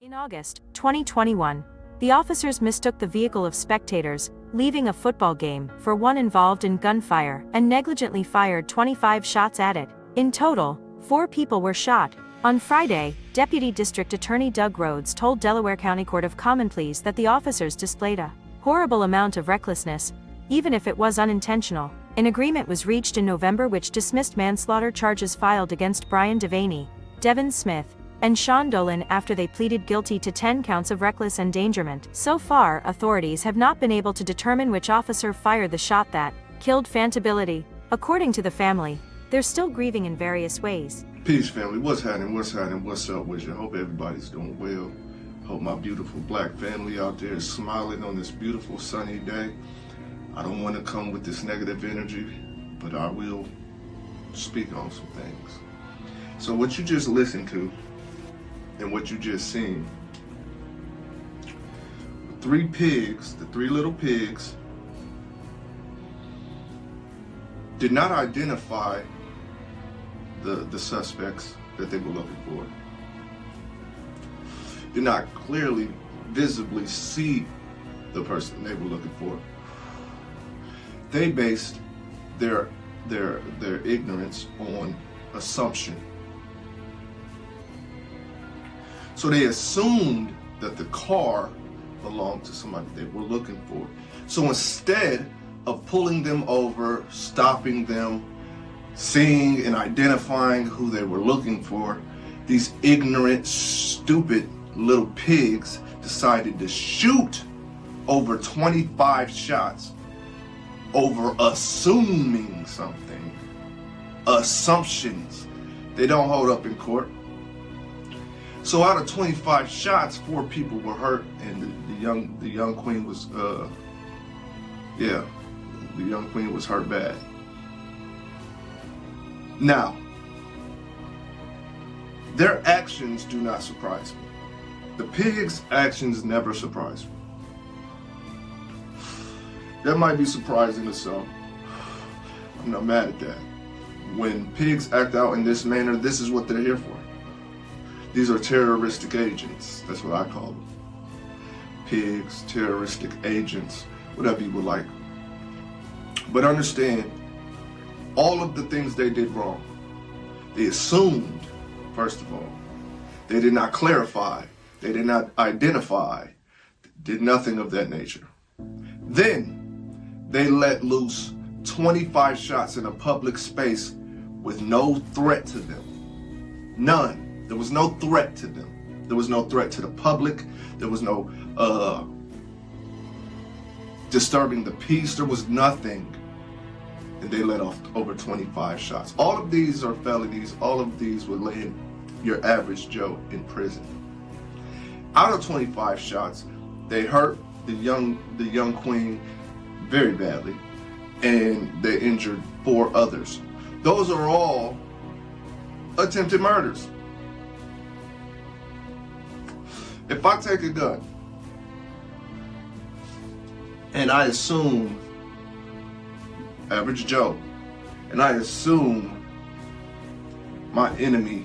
In August 2021, the officers mistook the vehicle of spectators, leaving a football game, for one involved in gunfire and negligently fired 25 shots at it. In total, 4 people were shot. On Friday, Deputy District Attorney Doug Rhodes told Delaware County Court of Common Pleas that the officers displayed a horrible amount of recklessness, even if it was unintentional. An agreement was reached in November which dismissed manslaughter charges filed against Brian Devaney, Devin Smith, and Sean Dolan after they pleaded guilty to 10 counts of reckless endangerment. So far, authorities have not been able to determine which officer fired the shot that killed Fanta Bility. According to the family, they're still grieving in various ways. Peace, family. What's happening? What's up with you? Hope everybody's doing well. Hope my beautiful black family out there is smiling on this beautiful sunny day. I don't want to come with this negative energy, but I will speak on some things. So what you just listened to and what you just seen, the 3 pigs, the 3 little pigs, did not identify the suspects that they were looking for. Did not clearly, visibly see the person they were looking for. They based their ignorance on assumption. So they assumed that the car belonged to somebody they were looking for. So instead of pulling them over, stopping them, seeing and identifying who they were looking for, these ignorant, stupid little pigs decided to shoot over 25 shots over assuming something. Assumptions. They don't hold up in court. So out of 25 shots, 4 people were hurt, and the young queen was the young queen was hurt bad. Now, their actions do not surprise me. The pigs' actions never surprise me. That might be surprising to some. I'm not mad at that. When pigs act out in this manner, this is what they're here for. These are terroristic agents. That's what I call them. Pigs, terroristic agents, whatever you would like. But understand, all of the things they did wrong. They assumed, first of all. They did not clarify. They did not identify. Did nothing of that nature. Then, they let loose 25 shots in a public space with no threat to them. None. There was no threat to them. There was no threat to the public. There was no disturbing the peace. There was nothing. And they let off over 25 shots. All of these are felonies. All of these would land your average Joe in prison. Out of 25 shots, they hurt the young queen very badly, and they injured 4 others. Those are all attempted murders. If I take a gun and I assume average Joe, and I assume my enemy,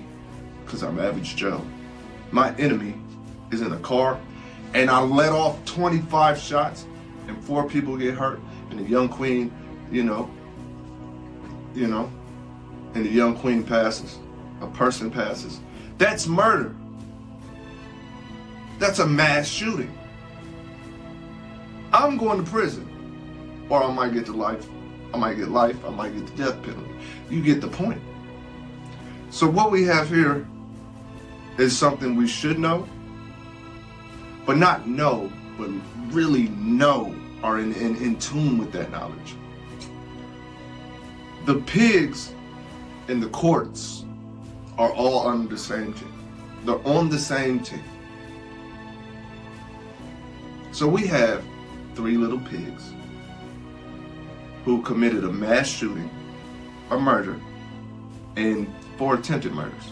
because I'm average Joe, my enemy is in a car, and I let off 25 shots and 4 people get hurt, and the young queen, and the young queen passes, a person passes. That's murder. That's a mass shooting. I'm going to prison, or I might get to life. I might get life. I might get the death penalty. You get the point. So what we have here is something we should know, but not know, but really know, are in tune with that knowledge. The pigs in the courts are all on the same team. They're on the same team. So we have 3 little pigs who committed a mass shooting, a murder, and 4 attempted murders,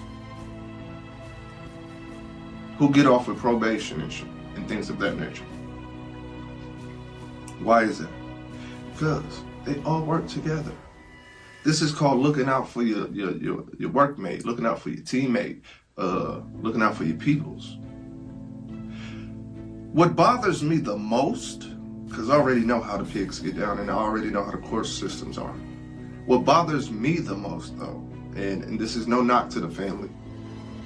who get off with probation and things of that nature. Why is that? Because they all work together. This is called looking out for your workmate, looking out for your teammate, looking out for your peoples. What bothers me the most, because I already know how the pigs get down and I already know how the court systems are. What bothers me the most though, and this is no knock to the family,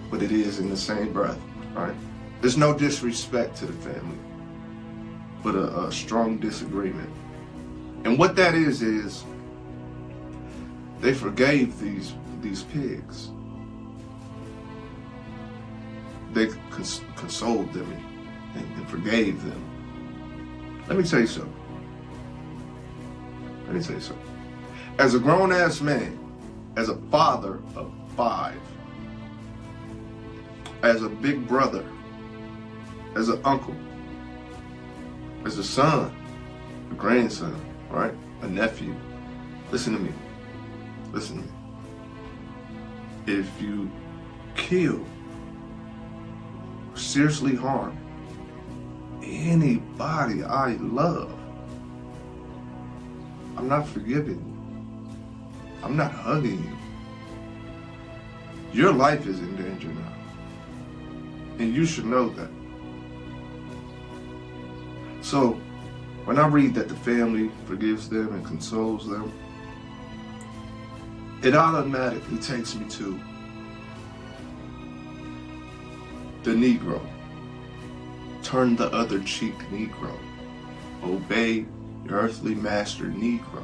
but it is in the same breath, right? There's no disrespect to the family, but a strong disagreement. And what that is they forgave these pigs. They consoled them and forgave them. Let me tell you something. As a grown-ass man, as a father of 5, as a big brother, as an uncle, as a son, a grandson, right? A nephew. Listen to me. If you kill, seriously harm anybody I love, I'm not forgiving you. I'm not hugging you. Your life is in danger now. And you should know that. So, when I read that the family forgives them and consoles them, it automatically takes me to the Negro. Turn the other cheek, Negro. Obey your earthly master, Negro.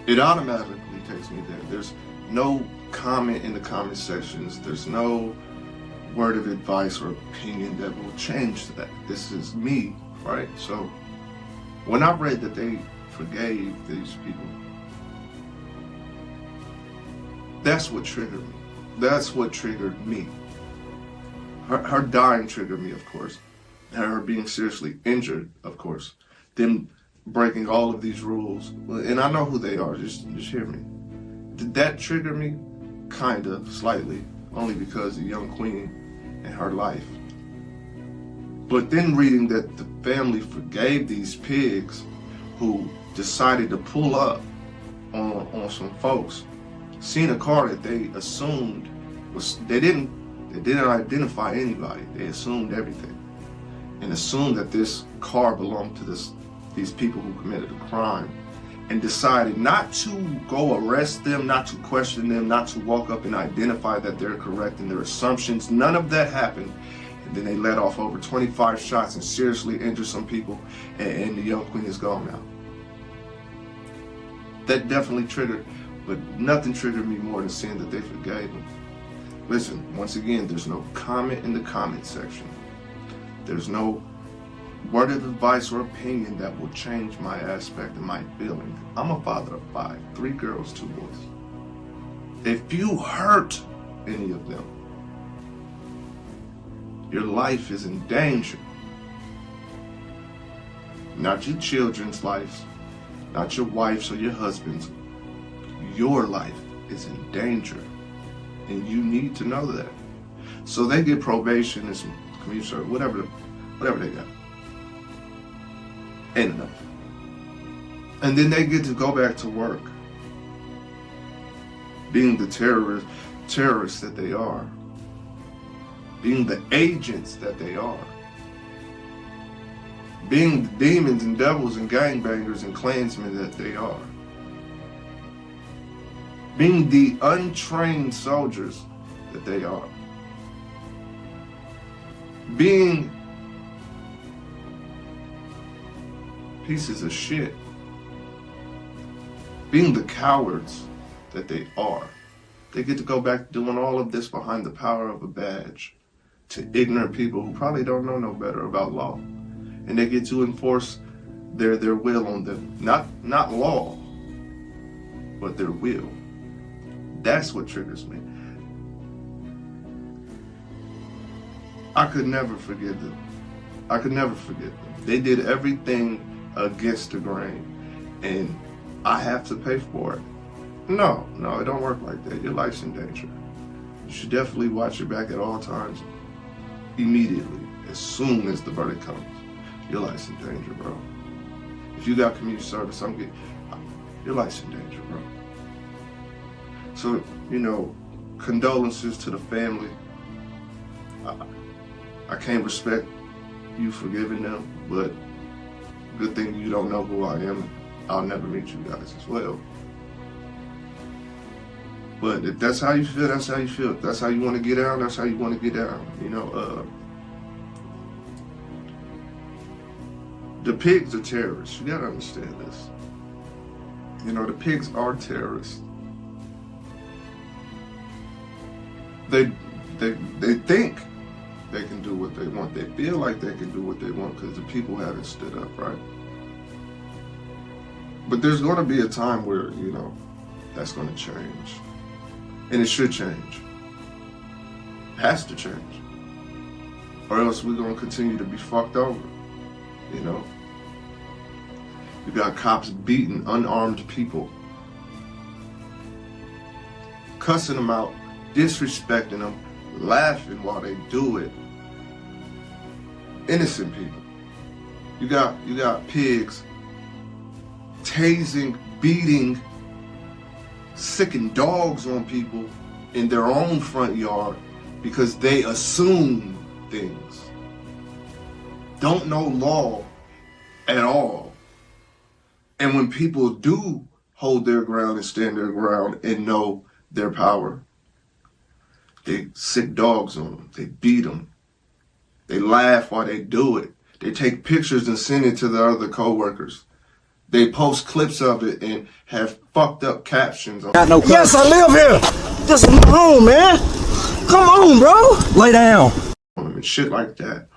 It automatically takes me there. There's no comment in the comment sections. There's no word of advice or opinion that will change that. This is me, right? So when I read that they forgave these people, that's what triggered me. That's what triggered me. Her dying triggered me, of course. Her being seriously injured, of course. Them breaking all of these rules. And I know who they are, just hear me. Did that trigger me? Kinda, slightly. Only because the young queen and her life. But then reading that the family forgave these pigs who decided to pull up on some folks, seeing a car that they assumed was, they didn't identify anybody. They assumed everything and assumed that this car belonged to these people who committed a crime, and decided not to go arrest them, not to question them, not to walk up and identify that they're correct in their assumptions. None of that happened. And then they let off over 25 shots and seriously injured some people, and the young queen is gone now. That definitely triggered, but nothing triggered me more than seeing that they forgave him. Listen, once again, there's no comment in the comment section. There's no word of advice or opinion that will change my aspect and my feeling. I'm a father of 5, 3 girls, 2 boys. If you hurt any of them, your life is in danger. Not your children's lives, not your wife's or your husband's. Your life is in danger. And you need to know that. So they get probation and some community service, whatever they got. Ain't enough. And then they get to go back to work, being the terrorists that they are, being the agents that they are, being the demons and devils and gangbangers and Klansmen that they are, being the untrained soldiers that they are, being pieces of shit, being the cowards that they are. They get to go back doing all of this behind the power of a badge to ignorant people who probably don't know no better about law. And they get to enforce their will on them. Not law, but their will. That's what triggers me. I could never forgive them. I could never forget them. They did everything against the grain, and I have to pay for it. No, it don't work like that. Your life's in danger. You should definitely watch your back at all times, immediately, as soon as the verdict comes. Your life's in danger, bro. If you got community service, your life's in danger, bro. So, condolences to the family. I can't respect you forgiving them, but good thing you don't know who I am. I'll never meet you guys as well. But if that's how you feel, that's how you feel. If that's how you want to get down, that's how you want to get down. You know, the pigs are terrorists. You gotta understand this. You know, the pigs are terrorists. They think they can do what they want. They feel like they can do what they want because the people haven't stood up, right? But there's going to be a time where, you know, that's going to change. And it should change. It has to change. Or else we're going to continue to be fucked over, you know? You got cops beating unarmed people, cussing them out, disrespecting them, laughing while they do it. Innocent people. You got pigs tasing, beating, sicking dogs on people in their own front yard because they assume things. Don't know law at all. And when people do hold their ground and stand their ground and know their power, they sick dogs on them. They beat them. They laugh while they do it. They take pictures and send it to the other coworkers. They post clips of it and have fucked up captions. Yes, I live here. This is my home, man. Come on, bro. Lay down. And shit like that.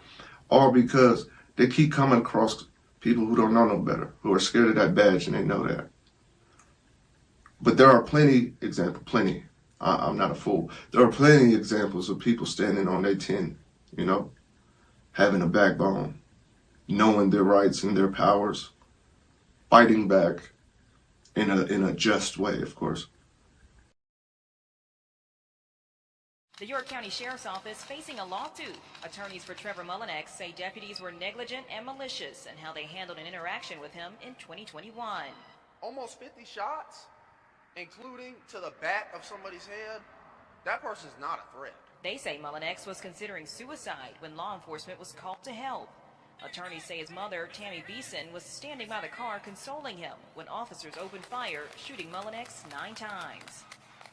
All because they keep coming across people who don't know no better, who are scared of that badge and they know that. But there are plenty. I'm not a fool. There are plenty examples of people standing on their 10, you know, having a backbone, knowing their rights and their powers, fighting back in a just way, of course. The York County Sheriff's Office facing a lawsuit. Attorneys for Trevor Mullinex say deputies were negligent and malicious in how they handled an interaction with him in 2021. Almost 50 shots, including to the back of somebody's head. That person's not a threat. They say Mullinex was considering suicide when law enforcement was called to help. Attorneys say his mother, Tammy Beeson, was standing by the car consoling him when officers opened fire, shooting Mullinex 9 times.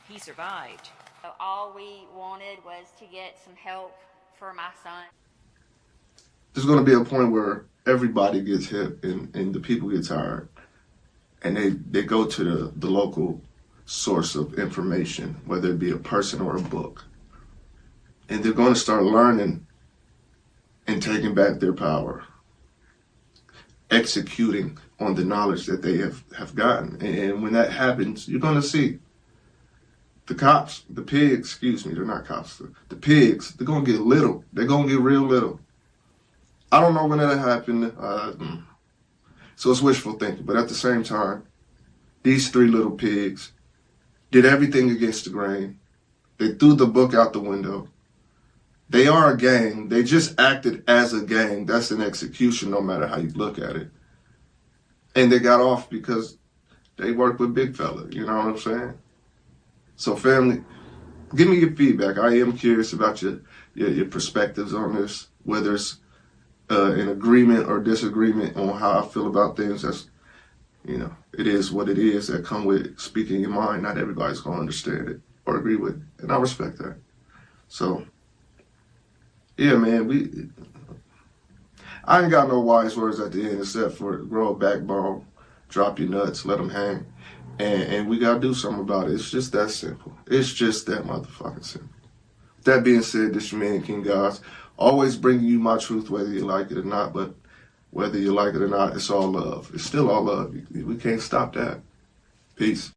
He survived. So all we wanted was to get some help for my son. There's going to be a point where everybody gets hit and the people get tired. And they go to the local source of information, whether it be a person or a book. And they're going to start learning and taking back their power, executing on the knowledge that they have gotten. And when that happens, you're going to see the cops, the pigs, excuse me, they're not cops, the pigs, they're going to get little. They're going to get real little. I don't know when that'll happen. So it's wishful thinking. But at the same time, these 3 little pigs did everything against the grain. They threw the book out the window. They are a gang. They just acted as a gang. That's an execution no matter how you look at it. And they got off because they work with big fella. You know what I'm saying? So family, give me your feedback. I am curious about your perspectives on this, whether it's an agreement or disagreement on how I feel about things. That's, you know, it is what it is that come with speaking your mind. Not everybody's going to understand it or agree with it. And I respect that. So, yeah, man, I ain't got no wise words at the end except for grow a backbone, drop your nuts, let them hang. And we got to do something about it. It's just that simple. It's just that motherfucking simple. That being said, this your man, King Gods. Always bringing you my truth, whether you like it or not. But whether you like it or not, it's all love. It's still all love. We can't stop that. Peace.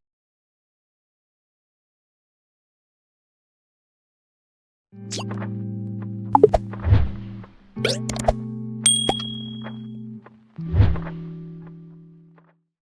You